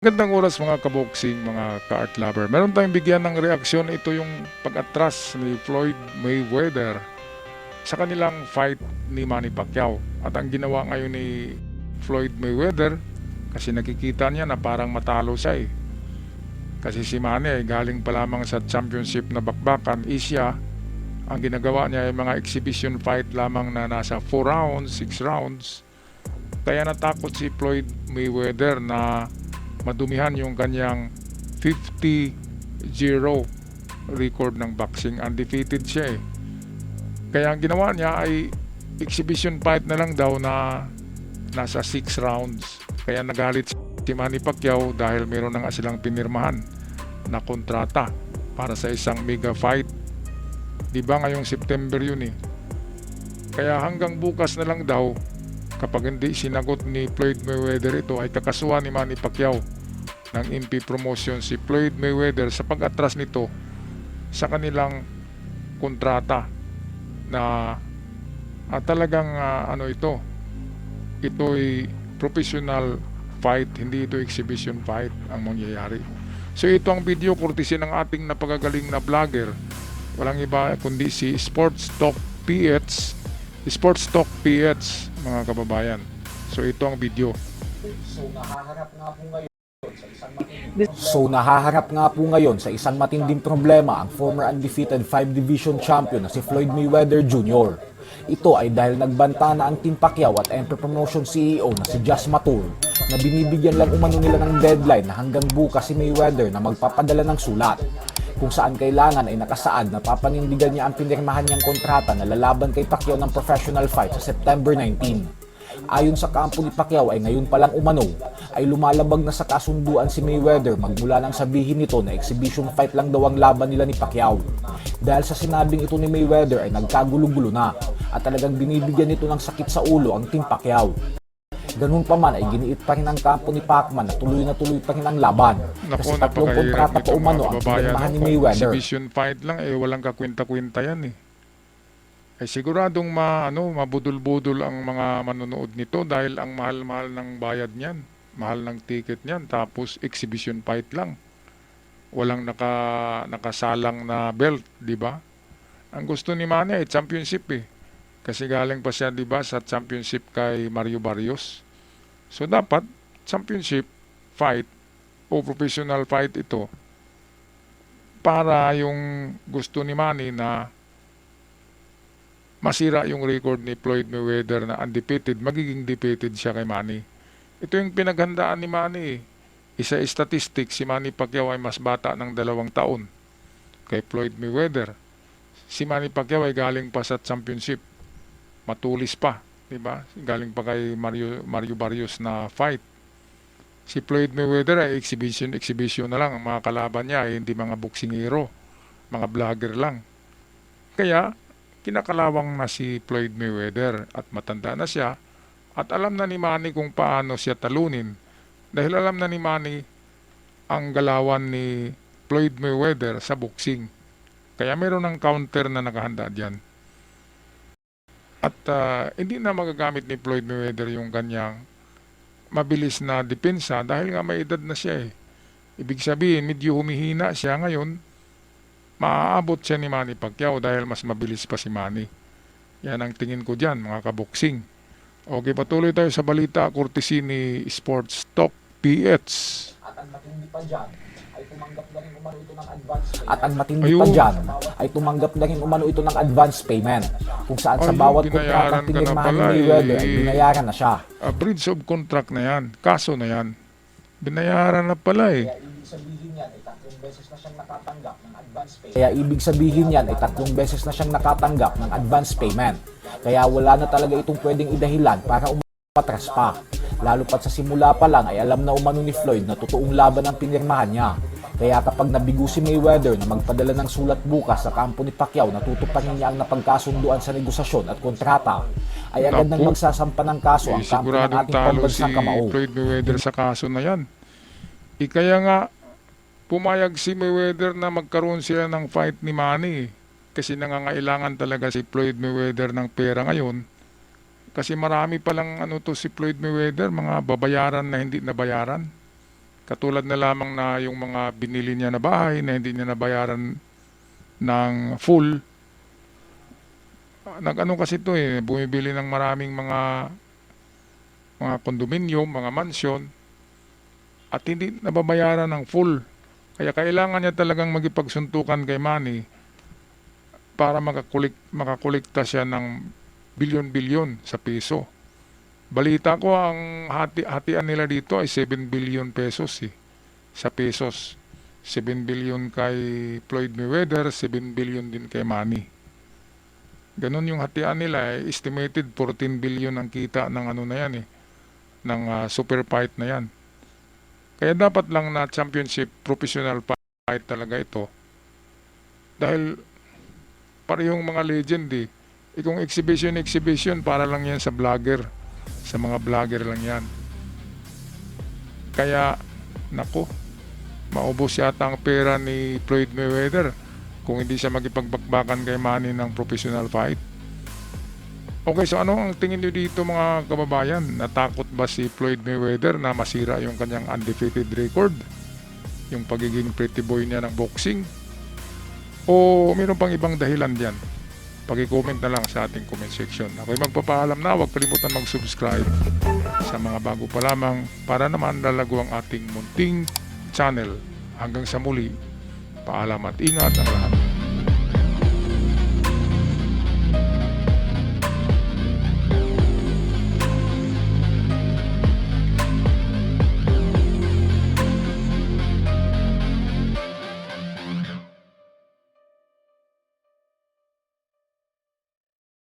Magandang oras mga kaboksing, mga ka-art lover. Meron tayong bigyan ng reaksyon. Ito yung pag-atras ni Floyd Mayweather sa kanilang fight ni Manny Pacquiao. At ang ginawa ngayon ni Floyd Mayweather, kasi nakikita niya na parang matalo siya eh. Kasi si Manny ay galing pa lamang sa championship na bakbakan, Asia. Ang ginagawa niya ay mga exhibition fight lamang na nasa 4 rounds, 6 rounds. Kaya natakot si Floyd Mayweather na madumihan yung kanyang 50-0 record ng boxing. Undefeated siya eh. Kaya ang ginawa niya ay exhibition fight na lang daw na nasa 6 rounds. Kaya nagalit si Manny Pacquiao dahil meron na nga silang pinirmahan na kontrata para sa isang mega fight. Di ba ngayong September yun eh. Kaya hanggang bukas na lang daw, kapag hindi sinagot ni Floyd Mayweather ito, ay kakasuhan ni Manny Pacquiao ng MP promotion si Floyd Mayweather sa pag-atras nito sa kanilang kontrata na talagang ito'y professional fight, hindi ito exhibition fight ang mangyayari. So ito ang video courtesy ng ating napagagaling na vlogger, walang iba kundi si Sports Talk PH, mga kababayan. So ito ang video. Nahaharap nga po ngayon sa isang matinding problema ang former undefeated 5-division champion na si Floyd Mayweather Jr. Ito ay dahil nagbanta na ang Team Pacquiao at Emperor Promotion CEO na si Josh Matur na binibigyan lang umano nila ng deadline na hanggang bukas si Mayweather na magpapadala ng sulat kung saan kailangan ay nakasaad na papanindigan niya ang pinirmahan niyang kontrata na lalaban kay Pacquiao ng professional fight sa September 19. Ayon sa kampo ni Pacquiao ay ngayon palang umano ay lumalabag na sa kasunduan si Mayweather magmula nang sabihin nito na exhibition fight lang daw ang laban nila ni Pacquiao. Dahil sa sinabing ito ni Mayweather ay nagkagulo-gulo na at talagang binibigyan nito ng sakit sa ulo ang Team Pacquiao. Ganun pa man ay giniit pa rin ang kampo ni Pacman na tuloy pa rin ang laban kasi tatlong kontrata pa umano ang pinirmahan ni Mayweather. Exhibition fight lang eh, walang kakwenta-kwenta yan eh. Ay siguradong mabudol-budol ang mga manonood nito dahil ang mahal-mahal ng bayad niyan, mahal ng ticket niyan, tapos exhibition fight lang. Walang nakasalang na belt, di ba? Ang gusto ni Manny ay championship eh. Kasi galing pa siya, di ba, sa championship kay Mario Barrios. So dapat championship fight o professional fight ito para yung gusto ni Manny na masira yung record ni Floyd Mayweather na undefeated, magiging defeated siya kay Manny. Ito yung pinaghandaan ni Manny. Isa statistic, si Manny Pacquiao ay mas bata ng 2 taon kay Floyd Mayweather. Si Manny Pacquiao ay galing pa sa championship. Matulis pa, di ba? Galing pa kay Mario Barrios na fight. Si Floyd Mayweather ay exhibition na lang. Ang mga kalaban niya ay hindi mga boksingero, mga vlogger lang. Kaya kinakalawang na si Floyd Mayweather at matanda na siya at alam na ni Manny kung paano siya talunin dahil alam na ni Manny ang galawan ni Floyd Mayweather sa boxing. Kaya meron ng counter na nakahanda dyan. At hindi na magagamit ni Floyd Mayweather yung kanyang mabilis na depensa dahil nga may edad na siya eh. Ibig sabihin, medyo humihina siya ngayon, maaabot siya ni Manny Pacquiao dahil mas mabilis pa si Manny. Yan ang tingin ko dyan, mga kaboksing. Okay, patuloy tayo sa balita courtesy ni Sports Talk PH. At ang matindi pa dyan ay tumanggap na rin umano ito ng advance payment. Kung saan sa bawat kontratang pinirmahan ni Mayweather ay binayaran na siya. Breach of contract na yan, kaso na yan. Binayaran na pala eh. Kaya ibig sabihin yan ay tatlong beses na siyang nakatanggap ng advance payment. Kaya wala na talaga itong pwedeng idahilan para umatras pa. Lalo pat sa simula pa lang ay alam na umano ni Floyd na totoong laban ang pinirmahan niya. Kaya kapag nabigo si Mayweather na magpadala ng sulat bukas sa kampo ni Pacquiao na tutuparin niya ang napagkasunduan sa negosasyon at kontrata, ay agad nang magsasampa ng kaso ang kampo ng ating pambansang kamao. Floyd Mayweather sa kaso na yan. Kaya nga pumayag si Mayweather na magkaroon sila ng fight ni Manny kasi nangangailangan talaga si Floyd Mayweather ng pera ngayon kasi marami palang si Floyd Mayweather, mga babayaran na hindi nabayaran. Katulad na lamang na yung mga binili niya na bahay na hindi niya nabayaran ng full. Nag-ano kasi to bumibili ng maraming mga condominium, mga mansion at hindi nababayaran ng full. Kaya kailangan niya talagang magipagsuntukan kay Manny para makakolekta siya ng bilyon-bilyon sa piso. Balita ko ang hatian nila dito ay 7 billion pesos sa pesos. 7 billion kay Floyd Mayweather, 7 billion din kay Manny. Ganon yung hatian nila, estimated 14 billion ang kita ng ano na yan ng super fight na yan. Kaya dapat lang na championship professional fight talaga ito. Dahil parehong mga legend kung exhibition para lang yan sa vlogger. Sa mga vlogger lang yan. Kaya, nako, maubos yata ang pera ni Floyd Mayweather kung hindi siya makipagbakbakan kay Manny ng professional fight. Okay, so ano ang tingin niyo dito mga kababayan? Natakot ba si Floyd Mayweather na masira yung kanyang undefeated record? Yung pagiging pretty boy niya ng boxing? O mayroon pang ibang dahilan diyan? Paki-comment na lang sa ating comment section. Ako'y magpapaalam na, huwag kalimutan mag-subscribe sa mga bago pa lamang para naman lalago ang ating munting channel. Hanggang sa muli, paalam at ingat ang lahat.